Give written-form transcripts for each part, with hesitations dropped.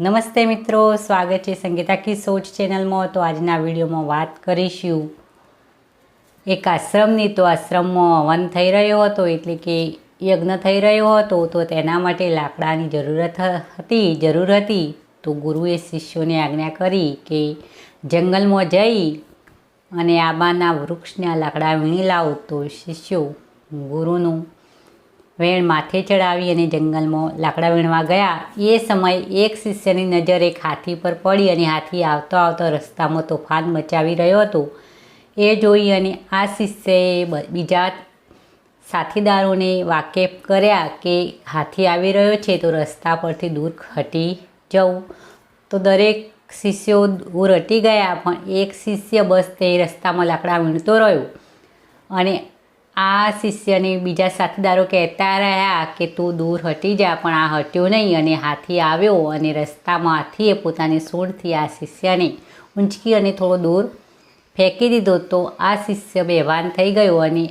નમસ્તે મિત્રો, સ્વાગત છે સંગીતા કી સોચ ચેનલમાં। તો આજના વિડીયોમાં વાત કરીશું એક આશ્રમની। તો આશ્રમમાં હવન થઈ રહ્યો હતો, એટલે કે યજ્ઞ થઈ રહ્યો હતો। તો તેના માટે લાકડાની જરૂર હતી। તો ગુરુએ શિષ્યોને આજ્ઞા કરી કે જંગલમાં જઈ અને આંબાના વૃક્ષના લાકડા વીણી લાવો। તો શિષ્યો ગુરુનું વેણ માથે ચડાવી અને જંગલમાં લાકડા વીણવા ગયા। એ સમયે એક શિષ્યની નજર એક હાથી પર પડી અને હાથી આવતો આવતો રસ્તામાં તોફાન મચાવી રહ્યો હતો। એ જોઈ અને આ શિષ્યએ બીજા સાથીદારોને વાકેફ કર્યા કે હાથી આવી રહ્યો છે, તો રસ્તા પરથી દૂર હટી જવું। તો દરેક શિષ્યો દૂર હટી ગયા, પણ એક શિષ્ય બસ તે રસ્તામાં લાકડા વીણતો રહ્યો અને આ શિષ્યને બીજા સાથીદારો કહેતા રહ્યા કે તું દૂર હટી જા, પણ આ હટ્યો નહીં અને હાથી આવ્યો અને રસ્તામાં હાથીએ પોતાની સૂંઢથી આ શિષ્યને ઊંચકી અને થોડો દૂર ફેંકી દીધો। તો આ શિષ્ય બેભાન થઈ ગયો અને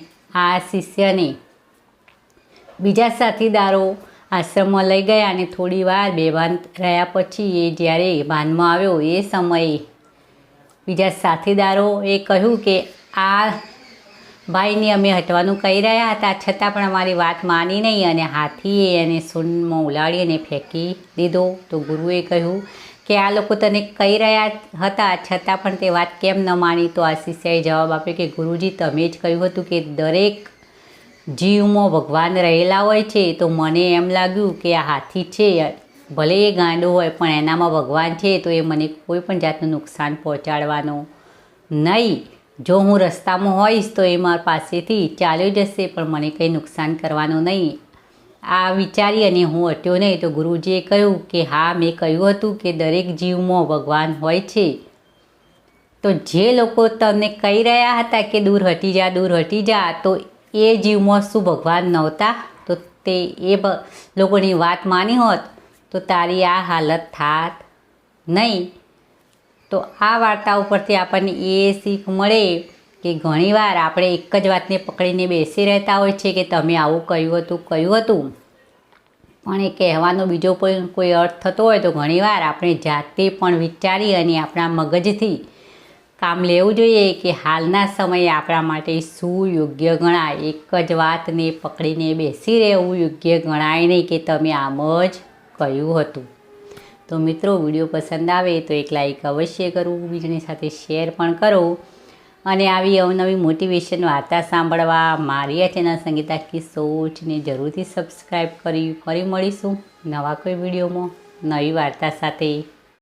આ શિષ્યને બીજા સાથીદારો આશ્રમમાં લઈ ગયા અને થોડી વાર બેભાન રહ્યા પછી એ જ્યારે ભાનમાં આવ્યો, એ સમયે બીજા સાથીદારોએ કહ્યું કે આ ભાઈને અમે હટવાનું કહી રહ્યા હતા, છતાં પણ અમારી વાત માની નહીં અને હાથીએ એને સૂંઢમાં ઉલાળી અને ફેંકી દીધો। તો ગુરુએ કહ્યું કે આ લોકો તને કહી રહ્યા હતા, છતાં પણ તે વાત કેમ ન માની? તો આ શિષ્યએ જવાબ આપ્યો કે ગુરુજી, તમે જ કહ્યું હતું કે દરેક જીવમાં ભગવાન રહેલા હોય છે। તો મને એમ લાગ્યું કે આ હાથી છે, ભલે એ ગાંડો હોય પણ એનામાં ભગવાન છે, તો એ મને કોઈ પણ જાતનું નુકસાન પહોંચાડવાનો નહીં। જો હું રસ્તામાં હોઈશ તો એ મારા પાસેથી ચાલ્યો જશે, પણ મને કંઈ નુકસાન કરવાનું નહીં। આ વિચારી અને હું હટ્યો નહીં। તો ગુરુજીએ કહ્યું કે હા, મેં કહ્યું હતું કે દરેક જીવમાં ભગવાન હોય છે। તો જે લોકો તમને કહી રહ્યા હતા કે દૂર હટી જા, દૂર હટી જા, તો એ જીવમાં શું ભગવાન નહોતા? તો તે એ લોકોની વાત માની હોત તો તારી આ હાલત થાત નહીં। તો આ વાર્તા ઉપરથી આપણને એ શીખ મળે કે ઘણીવાર આપણે એક જ વાતને પકડીને બેસી રહેતા હોય છે કે તમે આવું કહ્યું હતું, પણ એ કહેવાનો બીજો કોઈ અર્થ થતો હોય તો ઘણીવાર આપણે જાતે પણ વિચારી અને આપણા મગજથી કામ લેવું જોઈએ કે હાલના સમયે આપણા માટે શું યોગ્ય ગણાય। એક જ વાતને પકડીને બેસી રહેવું યોગ્ય ગણાય નહીં કે તમે આમ જ કહ્યું હતું। તો મિત્રો, વિડીયો પસંદ આવે તો એક લાઈક અવશ્ય કરવું, બીજાની સાથે શેર પણ કરો અને આવી અવનવી મોટિવેશન વાર્તા સાંભળવા મારી આ ચેનલ સંગીતા કી સોચને જરૂરથી સબસ્ક્રાઈબ કરી ફરી મળીશું નવા કોઈ વિડીયોમાં નવી વાર્તા સાથે।